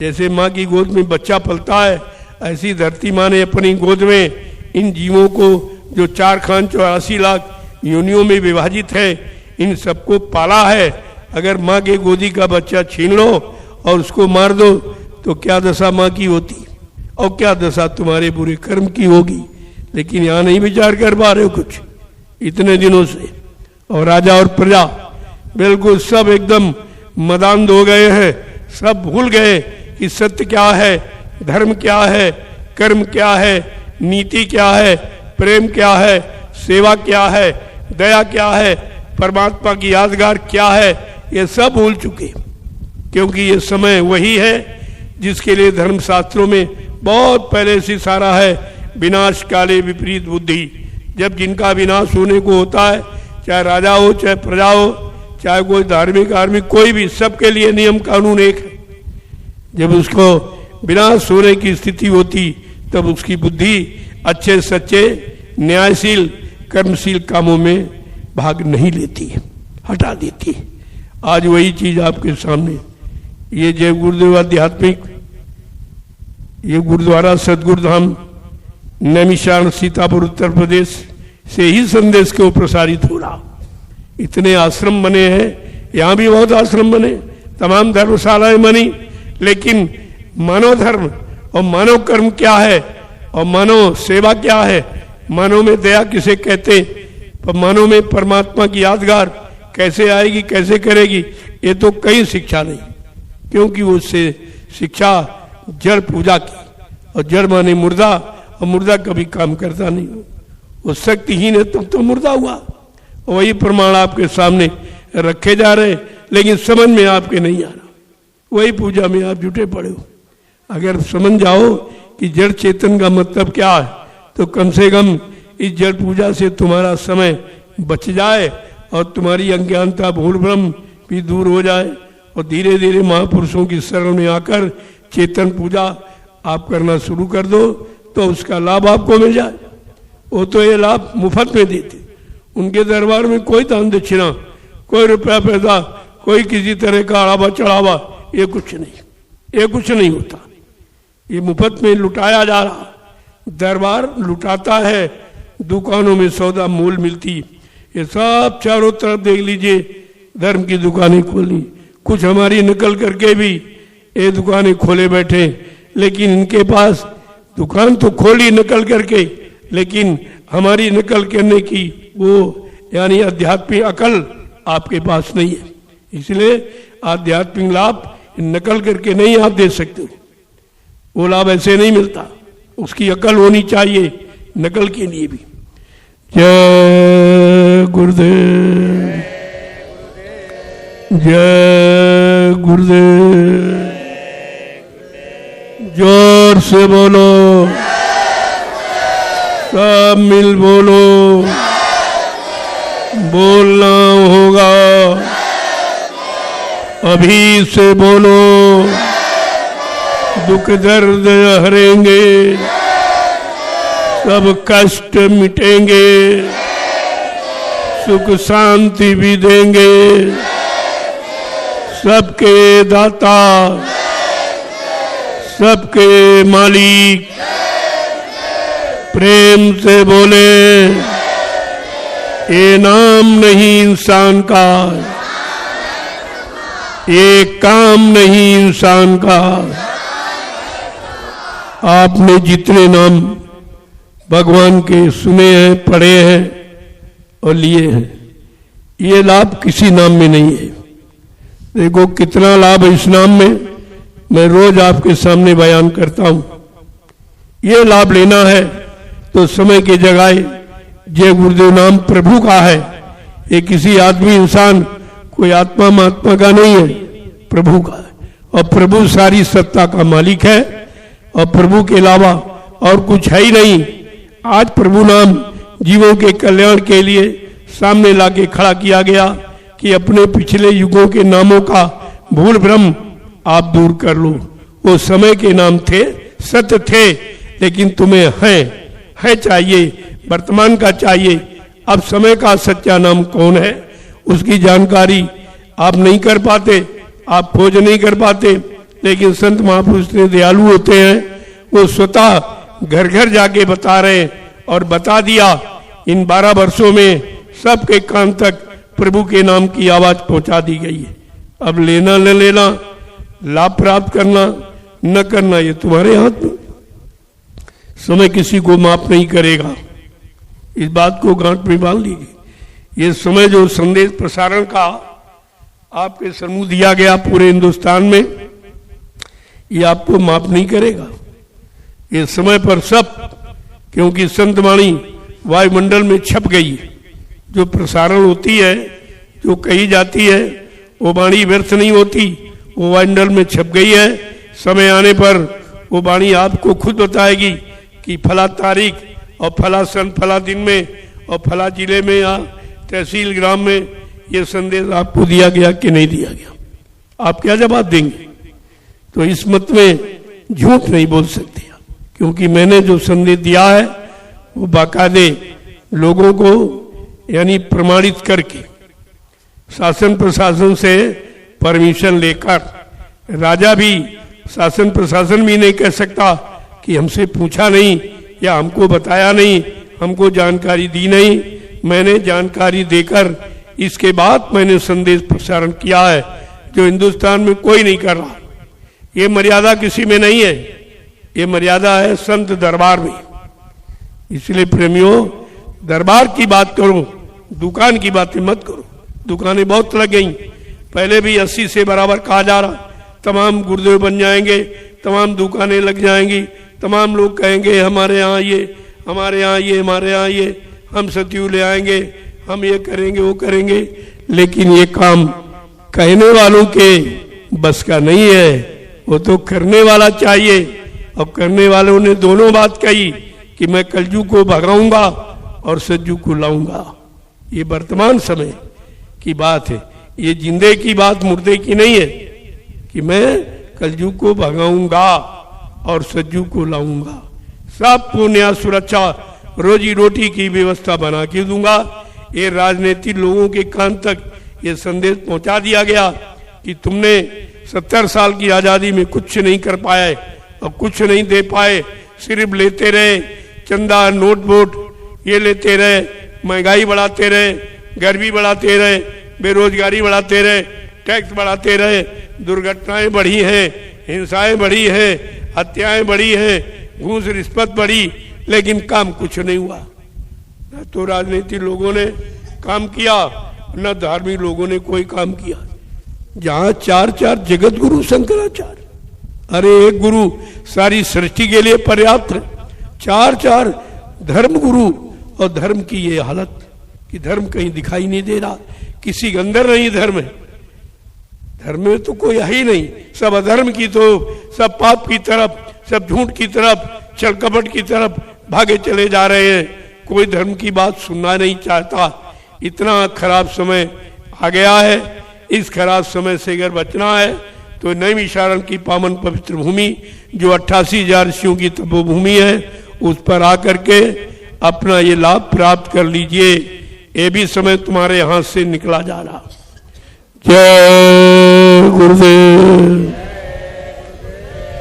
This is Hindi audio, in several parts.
जैसे माँ की गोद में बच्चा पलता है, ऐसी धरती माँ ने अपनी गोद में इन जीवों को जो 4,84 लाख योनियों में विभाजित है, इन सबको पाला है। अगर माँ के गोदी का बच्चा छीन लो और उसको मार दो तो क्या दशा माँ की होती और क्या दशा तुम्हारे बुरे कर्म की होगी। लेकिन यहाँ नहीं विचार कर पा रहे हो कुछ इतने दिनों से। और राजा और प्रजा बिल्कुल सब एकदम मदान्ध हो गए हैं, सब भूल गए कि सत्य क्या है, धर्म क्या है, कर्म क्या है, नीति क्या है, प्रेम क्या है, सेवा क्या है, दया क्या है, परमात्मा की यादगार क्या है, ये सब भूल चुके। क्योंकि ये समय वही है जिसके लिए धर्म शास्त्रों में बहुत पहले से सारा है, विनाश काले विपरीत बुद्धि। जब जिनका विनाश होने को होता है, चाहे राजा हो चाहे प्रजा हो चाहे कोई धार्मिक आर्मिक कोई भी, सबके लिए नियम कानून एक है। जब उसको विनाश होने की स्थिति होती तब उसकी बुद्धि अच्छे सच्चे न्यायशील कर्मशील कामों में भाग नहीं लेती है, हटा देती है। आज वही चीज आपके सामने, ये जय गुरुदेव आध्यात्मिक, ये गुरुद्वारा सदगुरुधाम नैमिषारण सीतापुर उत्तर प्रदेश से ही संदेश को प्रसारित हो रहा। इतने आश्रम बने हैं, यहाँ भी बहुत आश्रम बने, तमाम धर्मशालाएं बनी, लेकिन मानव धर्म और मानव कर्म क्या है और मानव सेवा क्या है, मानव में दया किसे कहते, पर मानव में परमात्मा की यादगार कैसे आएगी, कैसे करेगी, ये तो कहीं शिक्षा नहीं। क्योंकि वो से शिक्षा जड़ पूजा की, और जड़ माने मुर्दा, और मुर्दा कभी काम करता नहीं, वो शक्तिहीन है तब तो मुर्दा हुआ। वही प्रमाण आपके सामने रखे जा रहे, लेकिन समझ में आपके नहीं आ रहा, वही पूजा में आप जुटे पड़े हो। अगर समझ जाओ कि जड़ चेतन का मतलब क्या है, तो कम से कम इस जड़ पूजा से तुम्हारा समय बच जाए और तुम्हारी अज्ञानता भूल भ्रम भी दूर हो जाए, और धीरे धीरे महापुरुषों की शरण में आकर चेतन पूजा आप करना शुरू कर दो तो उसका लाभ आपको मिल जाए। वो तो ये लाभ मुफ्त में देते, उनके दरबार में कोई दान दक्षिणा, कोई रुपया पैसा, कोई किसी तरह का अड़ावा चढ़ावा, ये कुछ नहीं, ये कुछ नहीं होता। ये मुफ्त में लुटाया जा रहा, दरबार लुटाता है, दुकानों में सौदा मूल मिलती। ये सब चारों तरफ देख लीजिए, धर्म की दुकानें खोली, कुछ हमारी नकल करके भी ये दुकानें खोले बैठे, लेकिन इनके पास दुकान तो खोली नकल करके, लेकिन हमारी नकल करने की वो यानी आध्यात्मिक अकल आपके पास नहीं है। इसलिए आध्यात्मिक लाभ नकल करके नहीं आप दे सकते, वो लाभ ऐसे नहीं मिलता, उसकी अकल होनी चाहिए नकल के लिए भी। जय गुरुदेव, जय गुरुदेव, जोर से बोलो, सब मिल बोलो, बोलना होगा, अभी से बोलो, दुख दर्द हरेंगे, सब कष्ट मिटेंगे, सुख शांति भी देंगे, सबके दाता, सबके मालिक, प्रेम से बोले, ये नाम नहीं इंसान का, ये काम नहीं इंसान का। आपने जितने नाम भगवान के सुने हैं, पढ़े हैं और लिए हैं, ये लाभ किसी नाम में नहीं है। देखो कितना लाभ है इस नाम में, मैं रोज आपके सामने बयान करता हूं। ये लाभ लेना है तो समय के जगह जय गुरुदेव नाम प्रभु का है, ये किसी आदमी इंसान कोई आत्मा महात्मा का नहीं है, प्रभु का है। और प्रभु सारी सत्ता का मालिक है, और प्रभु के अलावा और कुछ है ही नहीं। आज प्रभु नाम जीवों के कल्याण के लिए सामने लाके खड़ा किया गया कि अपने पिछले युगों के नामों का भूल भ्रम आप दूर कर लो। वो समय के नाम थे, सत्य थे, लेकिन तुम्हें है चाहिए, वर्तमान का चाहिए। अब समय का सच्चा नाम कौन है उसकी जानकारी आप नहीं कर पाते, आप खोज नहीं कर पाते, लेकिन संत महापुरुष इतने दयालु होते हैं, वो स्वतः घर घर जाके बता रहे हैं और बता दिया। इन 12 वर्षों में सबके कान तक प्रभु के नाम की आवाज पहुंचा दी गई है। अब लेना न लेना, लाभ प्राप्त करना न करना, ये तुम्हारे हाथ में। समय किसी को माफ नहीं करेगा, इस बात को गांठ में बांध लीजिए। ये समय जो संदेश प्रसारण का आपके समूह दिया गया पूरे हिंदुस्तान में, ये आपको माफ नहीं करेगा। ये समय पर सब, क्योंकि संत वाणी वायुमंडल में छप गई है। जो प्रसारण होती है, जो कही जाती है, वो वाणी व्यर्थ नहीं होती, वो वायुमंडल में छप गई है। समय आने पर वो वाणी आपको खुद बताएगी कि फला तारीख और फला सन फला दिन में और फला जिले में या तहसील ग्राम में ये संदेश आपको दिया गया कि नहीं दिया गया। आप क्या जवाब देंगे? तो इस मत में झूठ नहीं बोल सकते, क्योंकि मैंने जो संदेश दिया है वो बाकायदे लोगों को यानी प्रमाणित करके शासन प्रशासन से परमिशन लेकर, राजा भी शासन प्रशासन भी नहीं कह सकता कि हमसे पूछा नहीं या हमको बताया नहीं, हमको जानकारी दी नहीं। मैंने जानकारी देकर इसके बाद मैंने संदेश प्रसारण किया है, जो हिंदुस्तान में कोई नहीं कर रहा। ये मर्यादा किसी में नहीं है, ये मर्यादा है संत दरबार में। इसलिए प्रेमियों, दरबार की बात करो, दुकान की बातें मत करो। दुकानें बहुत लग गई, पहले भी 80 से बराबर कहा जा रहा, तमाम गुरुदेव बन जाएंगे, तमाम दुकानें लग जाएंगी, तमाम लोग कहेंगे हमारे यहाँ ये, हमारे यहाँ ये, हमारे यहाँ ये, हम सत्यु ले आएंगे, हम ये करेंगे वो करेंगे। लेकिन ये काम कहने वालों के बस का नहीं है, वो तो करने वाला चाहिए। अब करने वालों ने दोनों बात कही कि मैं कलजू को भगाऊंगा और सज्जू को लाऊंगा। ये वर्तमान समय की बात है, ये जिंदे की बात मुर्दे की नहीं है कि मैं कलजू को भगाऊंगा और सज्जू को लाऊंगा। सब पुण्य सुरक्षा रोजी रोटी की व्यवस्था बना के दूंगा। ये राजनीतिक लोगों के कान तक ये संदेश पहुंचा दिया गया कि तुमने 70 साल की आजादी में कुछ नहीं कर पाए और कुछ नहीं दे पाए, सिर्फ लेते रहे, चंदा नोट वोट ये लेते रहे, महंगाई बढ़ाते रहे, गर्मी बढ़ाते रहे, बेरोजगारी बढ़ाते रहे, टैक्स बढ़ाते रहे, दुर्घटनाएं बढ़ी हैं, हिंसाएं बढ़ी हैं, हत्याएं बढ़ी हैं, घूस रिश्वत बढ़ी, लेकिन काम कुछ नहीं हुआ। न तो राजनीतिक लोगों ने काम किया, न धार्मिक लोगों ने कोई काम किया। जहां 4 जगत गुरु शंकराचार्य, अरे एक गुरु सारी सृष्टि के लिए पर्याप्त है। 4 धर्म गुरु, और धर्म की ये हालत कि धर्म कहीं दिखाई नहीं दे रहा, किसी के अंदर नहीं धर्म है। धर्म में तो कोई है ही नहीं, सब अधर्म की, तो सब पाप की तरफ, सब झूठ की तरफ, छल कपट की तरफ भागे चले जा रहे हैं। कोई धर्म की बात सुनना नहीं चाहता। इतना खराब समय आ गया है। इस खराब समय से अगर बचना है तो नैमिषारण्य की पावन पवित्र भूमि, जो 88,000 ऋषियों की तपोभूमि है, उस पर आकर के अपना ये लाभ प्राप्त कर लीजिए। ये भी समय तुम्हारे हाथ से निकला जा रहा। जय गुरुदेव,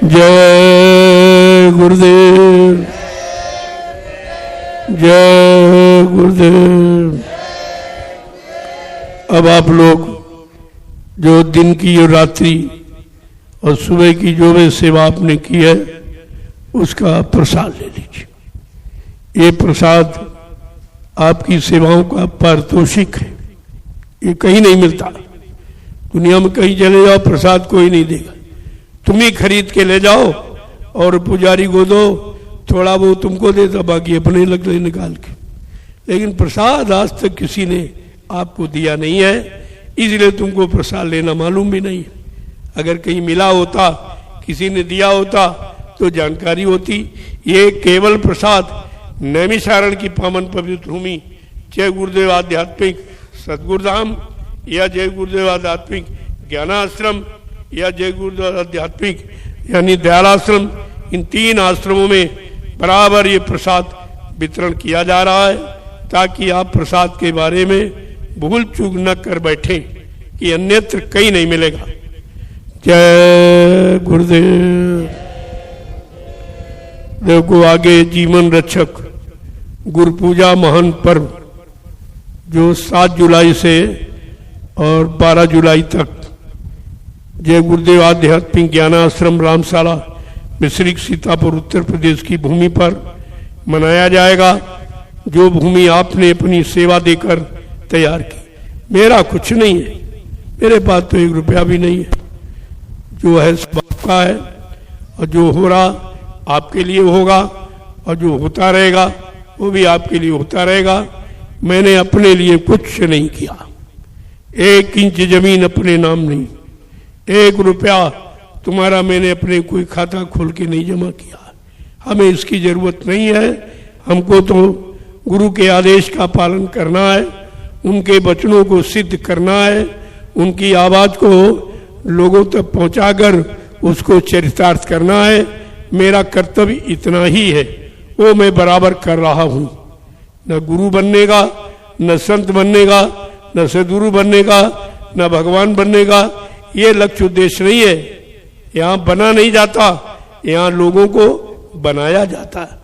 जय गुरुदेव, जय गुरुदेव। अब आप लोग जो दिन की और रात्रि और सुबह की जो भी सेवा आपने की है, उसका प्रसाद ले लीजिए। ये प्रसाद आपकी सेवाओं का पारितोषिक है, ये कहीं नहीं मिलता। दुनिया में कहीं चले जाओ, प्रसाद कोई नहीं देगा। तुम ही खरीद के ले जाओ और पुजारी को दो, थोड़ा वो तुमको देता, बाकी अपने लग ले निकाल के। लेकिन प्रसाद आज तक किसी ने आपको दिया नहीं है, इसलिए तुमको प्रसाद लेना मालूम भी नहीं। अगर कहीं मिला होता, किसी ने दिया होता तो जानकारी होती। ये केवल प्रसाद नैमिषारण्य की पावन पवित्र भूमि, जय गुरुदेव आध्यात्मिक सदगुरुधाम या जय गुरुदेव आध्यात्मिक ज्ञानाश्रम या जय गुरुदेव आध्यात्मिक यानी दयालाश्रम, इन 3 आश्रमों में बराबर ये प्रसाद वितरण किया जा रहा है, ताकि आप प्रसाद के बारे में भूल चूक न कर बैठे कि अन्यत्र कहीं नहीं मिलेगा। जय गुरुदेव। देखो आगे जीवन रक्षक गुरु पूजा महान पर्व जो 7 जुलाई से और 12 जुलाई तक जय गुरुदेव आध्यात्मिक ज्ञानाश्रम रामशाला मिश्रिक सीतापुर उत्तर प्रदेश की भूमि पर मनाया जाएगा। जो भूमि आपने अपनी सेवा देकर तैयार की, मेरा कुछ नहीं है, मेरे पास तो 1 रुपया भी नहीं है, जो है सब आपका है और जो हो रहा आपके लिए होगा और जो होता रहेगा वो भी आपके लिए होता रहेगा। मैंने अपने लिए कुछ नहीं किया, 1 इंच जमीन अपने नाम नहीं, 1 रुपया तुम्हारा मैंने अपने कोई खाता खोल के नहीं जमा किया। हमें इसकी जरूरत नहीं है। हमको तो गुरु के आदेश का पालन करना है, उनके वचनों को सिद्ध करना है, उनकी आवाज को लोगों तक पहुंचाकर उसको चरितार्थ करना है। मेरा कर्तव्य इतना ही है, वो मैं बराबर कर रहा हूं। न गुरु बनने का, न संत बनने का, न सदगुरु बनने का, न भगवान बनने का, ये लक्ष्य उद्देश्य नहीं है। यहाँ बना नहीं जाता, यहाँ लोगों को बनाया जाता है।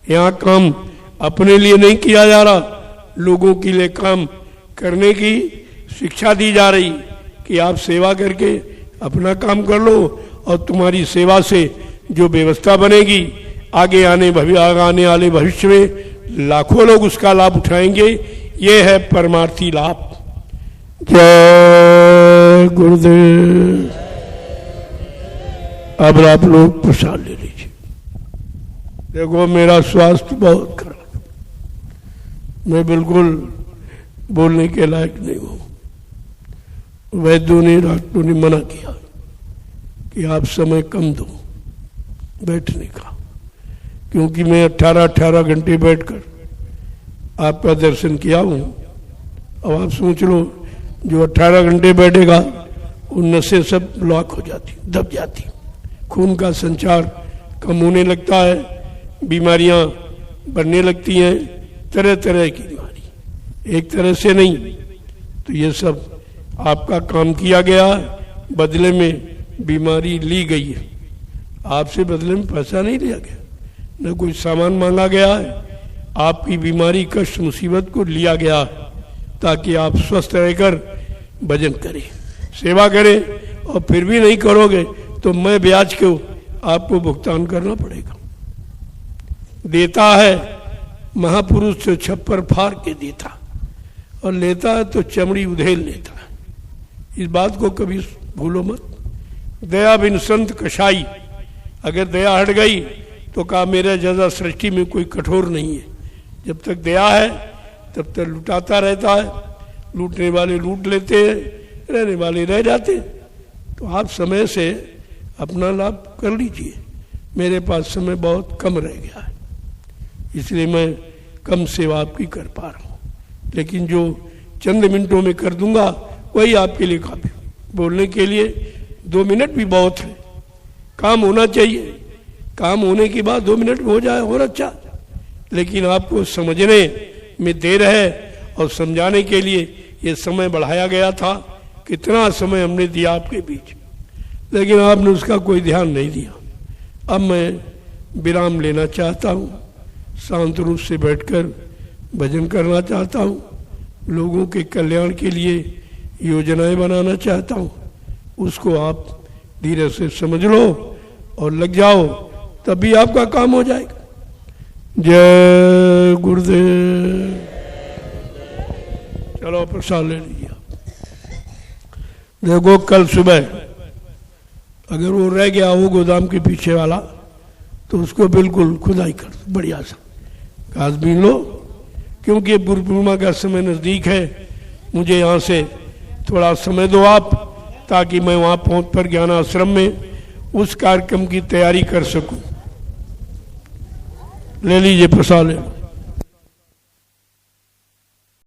यहाँ काम अपने लिए नहीं किया जा रहा, लोगों के लिए काम करने की शिक्षा दी जा रही कि आप सेवा करके अपना काम कर लो और तुम्हारी सेवा से जो व्यवस्था बनेगी आगे आने वाले भविष्य में लाखों लोग उसका लाभ उठाएंगे। ये है परमार्थी लाभ। जय गुरुदेव। अब आप लोग प्रसाद ले लीजिए। देखो मेरा स्वास्थ्य बहुत खराब, मैं बिल्कुल बोलने के लायक नहीं हूं। वैद्यों ने, डॉक्टरों ने मना किया कि आप समय कम दो बैठने का, क्योंकि मैं 18 घंटे बैठकर आपका दर्शन किया हूं। अब आप सोच लो, जो 18 घंटे बैठेगा वो नसें सब ब्लॉक हो जाती, दब जाती, खून का संचार कम होने लगता है, बीमारियां बढ़ने लगती हैं, तरह तरह की बीमारी, एक तरह से नहीं। तो ये सब आपका काम किया गया, बदले में बीमारी ली गई है। आपसे बदले में पैसा नहीं लिया गया, न कोई सामान मांगा गया है। आपकी बीमारी, कष्ट, मुसीबत को लिया गया ताकि आप स्वस्थ रहकर भजन करें, सेवा करें। और फिर भी नहीं करोगे तो मैं ब्याज को आपको भुगतान करना पड़ेगा। देता है महापुरुष से छप्पर फाड़ के देता, और लेता है तो चमड़ी उधेल लेता है। इस बात को कभी भूलो मत। दया बिन संत कसाई। अगर दया हट गई तो कहा मेरे जैसा सृष्टि में कोई कठोर नहीं है। जब तक दया है तब तक लुटाता रहता है, लूटने वाले लूट लेते हैं, रहने वाले रह जाते हैं। तो आप समय से अपना लाभ कर लीजिए। मेरे पास समय बहुत कम रह गया है, इसलिए मैं कम सेवा आपकी कर पा रहा हूँ, लेकिन जो चंद मिनटों में कर दूंगा वही आपके लिए काफी। बोलने के लिए 2 मिनट भी बहुत है। काम होना चाहिए, काम होने के बाद 2 मिनट में हो जाए और अच्छा, लेकिन आपको समझने में देर है और समझाने के लिए ये समय बढ़ाया गया था। कितना समय हमने दिया आपके बीच, लेकिन आपने उसका कोई ध्यान नहीं दिया। अब मैं विराम लेना चाहता हूँ, शांत रूप से बैठकर भजन करना चाहता हूँ, लोगों के कल्याण के लिए योजनाएं बनाना चाहता हूँ। उसको आप धीरे से समझ लो और लग जाओ, तभी आपका काम हो जाएगा। जय गुरुदेव। चलो प्रसाद ले लीजिए। देखो कल सुबह अगर वो रह गया हो गोदाम के पीछे वाला, तो उसको बिल्कुल खुदाई कर बढ़िया सा घास बीन लो, क्योंकि गुरु पूर्णिमा का समय नजदीक है। मुझे यहाँ से थोड़ा समय दो आप, ताकि मैं वहाँ पहुँच पर ज्ञान आश्रम में उस कार्यक्रम की तैयारी कर सकूं। ले लीजिए प्रसाद ले लो।